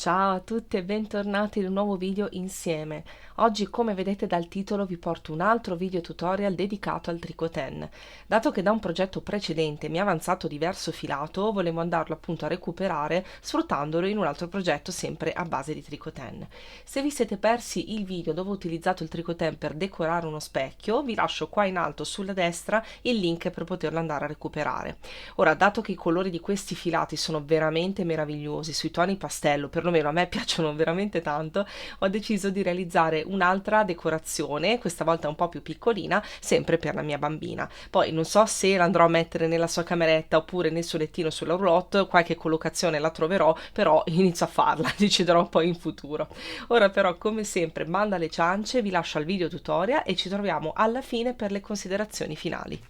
Ciao a tutti e bentornati in un nuovo video insieme. Oggi, come vedete dal titolo, vi porto un altro video tutorial dedicato al tricotin. Dato che da un progetto precedente mi è avanzato diverso filato, volevo andarlo appunto a recuperare sfruttandolo in un altro progetto sempre a base di tricotin. Se vi siete persi il video dove ho utilizzato il tricotin per decorare uno specchio, vi lascio qua in alto sulla destra il link per poterlo andare a recuperare. Ora, dato che i colori di questi filati sono veramente meravigliosi, sui toni pastello, perlomeno a me piacciono veramente tanto, ho deciso di realizzare un'altra decorazione, questa volta un po' più piccolina, sempre per la mia bambina. Poi non so se l'andrò a mettere nella sua cameretta oppure nel suo lettino sulla roulotte, qualche collocazione la troverò, però inizio a farla, deciderò poi in futuro. Ora però, come sempre, banda alle ciance, vi lascio al video tutorial e ci troviamo alla fine per le considerazioni finali.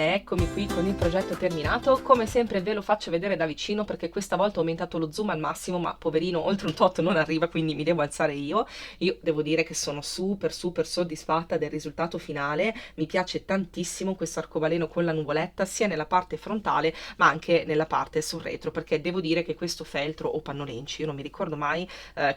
Eccomi qui con il progetto terminato. Come sempre ve lo faccio vedere da vicino perché questa volta ho aumentato lo zoom al massimo, ma poverino oltre un tot non arriva, quindi mi devo alzare io. Io devo dire che sono super soddisfatta del risultato finale. Mi piace tantissimo questo arcobaleno con la nuvoletta sia nella parte frontale ma anche nella parte sul retro, perché devo dire che questo feltro o pannolenci, io non mi ricordo mai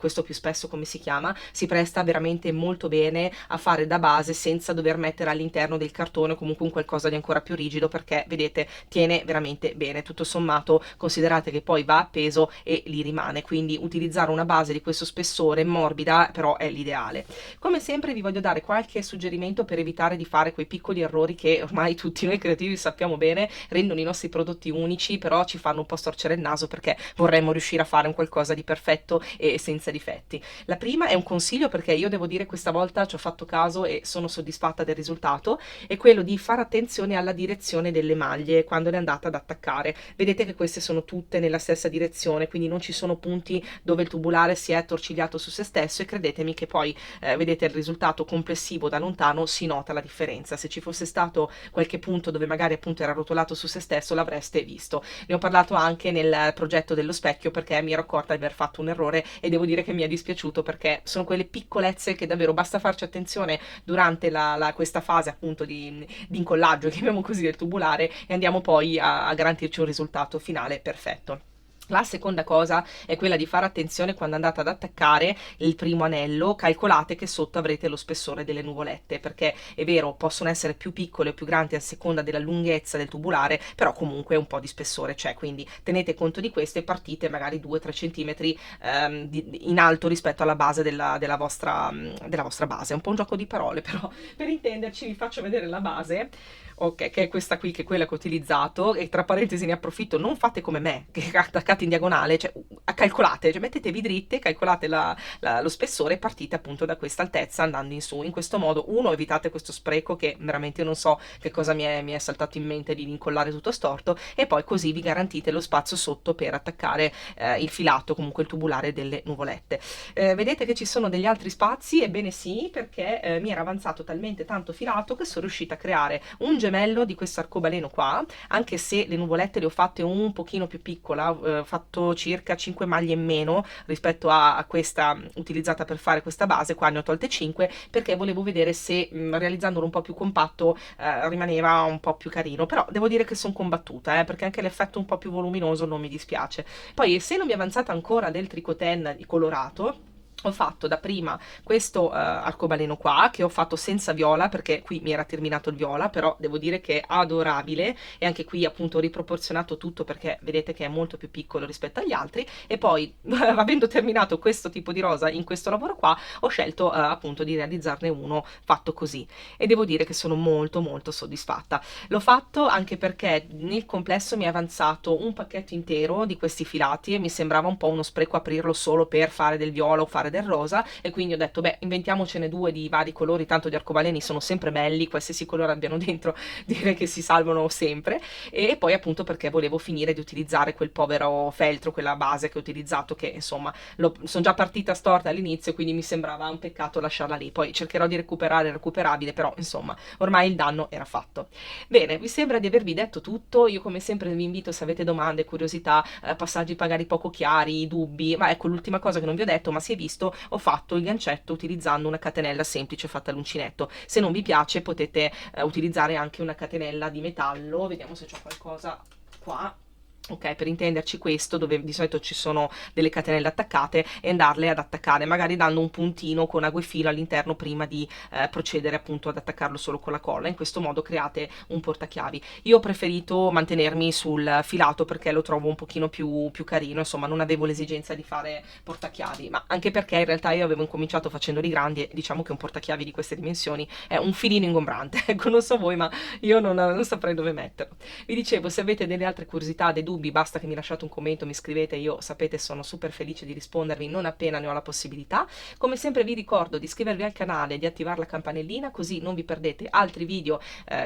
questo più spesso come si chiama, si presta veramente molto bene a fare da base senza dover mettere all'interno del cartone o comunque un qualcosa di ancora più rigido, perché vedete tiene veramente bene. Tutto sommato considerate che poi va appeso e lì rimane, quindi utilizzare una base di questo spessore morbida però è l'ideale. Come sempre vi voglio dare qualche suggerimento per evitare di fare quei piccoli errori che ormai tutti noi creativi sappiamo bene rendono i nostri prodotti unici, però ci fanno un po' storcere il naso perché vorremmo riuscire a fare un qualcosa di perfetto e senza difetti. La prima è un consiglio, perché io devo dire questa volta ci ho fatto caso e sono soddisfatta del risultato, è quello di fare attenzione alla direzione delle maglie quando le andate ad attaccare. Vedete che queste sono tutte nella stessa direzione, quindi non ci sono punti dove il tubulare si è attorcigliato su se stesso, e credetemi che poi vedete il risultato complessivo da lontano, si nota la differenza. Se ci fosse stato qualche punto dove magari appunto era rotolato su se stesso l'avreste visto. Ne ho parlato anche nel progetto dello specchio perché mi ero accorta di aver fatto un errore e devo dire che mi è dispiaciuto, perché sono quelle piccolezze che davvero basta farci attenzione durante questa fase appunto di incollaggio, chiamiamo così, del tubulare, e andiamo poi a garantirci un risultato finale perfetto. La seconda cosa è quella di fare attenzione quando andate ad attaccare il primo anello. Calcolate che sotto avrete lo spessore delle nuvolette, perché è vero, possono essere più piccole o più grandi a seconda della lunghezza del tubulare, però comunque un po' di spessore c'è, quindi tenete conto di questo e partite magari 2-3 cm in alto rispetto alla base della vostra base. È un po' un gioco di parole, però per intenderci vi faccio vedere la base. Ok, che è questa qui, che è quella che ho utilizzato, e tra parentesi ne approfitto, non fate come me, che attaccate in diagonale, cioè calcolate, cioè mettetevi dritte, calcolate lo spessore e partite appunto da questa altezza andando in su. In questo modo, uno, evitate questo spreco che veramente non so che cosa mi è saltato in mente di incollare tutto storto, e poi così vi garantite lo spazio sotto per attaccare il filato, comunque il tubulare delle nuvolette. Vedete che ci sono degli altri spazi? Ebbene sì, perché mi era avanzato talmente tanto filato che sono riuscita a creare un gemello di questo arcobaleno qua, anche se le nuvolette le ho fatte un pochino più piccola, ho fatto circa 5 maglie in meno rispetto a questa utilizzata per fare questa base. Qua ne ho tolte 5 perché volevo vedere se realizzandolo un po' più compatto rimaneva un po' più carino, però devo dire che sono combattuta perché anche l'effetto un po' più voluminoso non mi dispiace. Poi, essendo mi è avanzata ancora del tricotin colorato, ho fatto dapprima questo arcobaleno qua, che ho fatto senza viola perché qui mi era terminato il viola, però devo dire che è adorabile, e anche qui appunto ho riproporzionato tutto perché vedete che è molto più piccolo rispetto agli altri. E poi avendo terminato questo tipo di rosa in questo lavoro qua, ho scelto appunto di realizzarne uno fatto così, e devo dire che sono molto soddisfatta. L'ho fatto anche perché nel complesso mi è avanzato un pacchetto intero di questi filati e mi sembrava un po' uno spreco aprirlo solo per fare del viola o fare del rosa, e quindi ho detto beh, inventiamocene due di vari colori, tanto gli arcobaleni sono sempre belli, qualsiasi colore abbiano dentro direi che si salvano sempre. E poi appunto perché volevo finire di utilizzare quel povero feltro, quella base che ho utilizzato, che insomma sono già partita storta all'inizio, quindi mi sembrava un peccato lasciarla lì. Poi cercherò di recuperare il recuperabile, però insomma ormai il danno era fatto. Bene, vi sembra di avervi detto tutto? Io come sempre vi invito, se avete domande, curiosità, passaggi magari poco chiari, dubbi, ma ecco l'ultima cosa che non vi ho detto, ma si è visto, ho fatto il gancetto utilizzando una catenella semplice fatta all'uncinetto. Se non vi piace potete utilizzare anche una catenella di metallo. Vediamo se c'ho qualcosa qua. Ok, per intenderci questo, dove di solito ci sono delle catenelle attaccate, e andarle ad attaccare magari dando un puntino con aguefilo all'interno prima di procedere appunto ad attaccarlo solo con la colla. In questo modo create un portachiavi. Io ho preferito mantenermi sul filato perché lo trovo un pochino più carino, insomma non avevo l'esigenza di fare portachiavi, ma anche perché in realtà io avevo incominciato facendoli grandi, e diciamo che un portachiavi di queste dimensioni è un filino ingombrante. Ecco, non so voi, ma io non saprei dove metterlo. Vi dicevo, se avete delle altre curiosità, dei dubbi, dubbi basta che mi lasciate un commento, mi scrivete, io sapete sono super felice di rispondervi non appena ne ho la possibilità. Come sempre vi ricordo di iscrivervi al canale e di attivare la campanellina, così non vi perdete altri video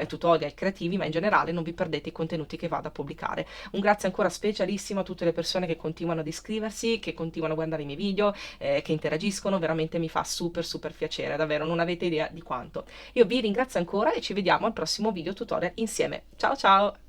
tutorial creativi, ma in generale non vi perdete i contenuti che vado a pubblicare. Un grazie ancora specialissimo a tutte le persone che continuano ad iscriversi, che continuano a guardare i miei video, che interagiscono, veramente mi fa super piacere, davvero non avete idea di quanto. Io vi ringrazio ancora e ci vediamo al prossimo video tutorial insieme. Ciao ciao!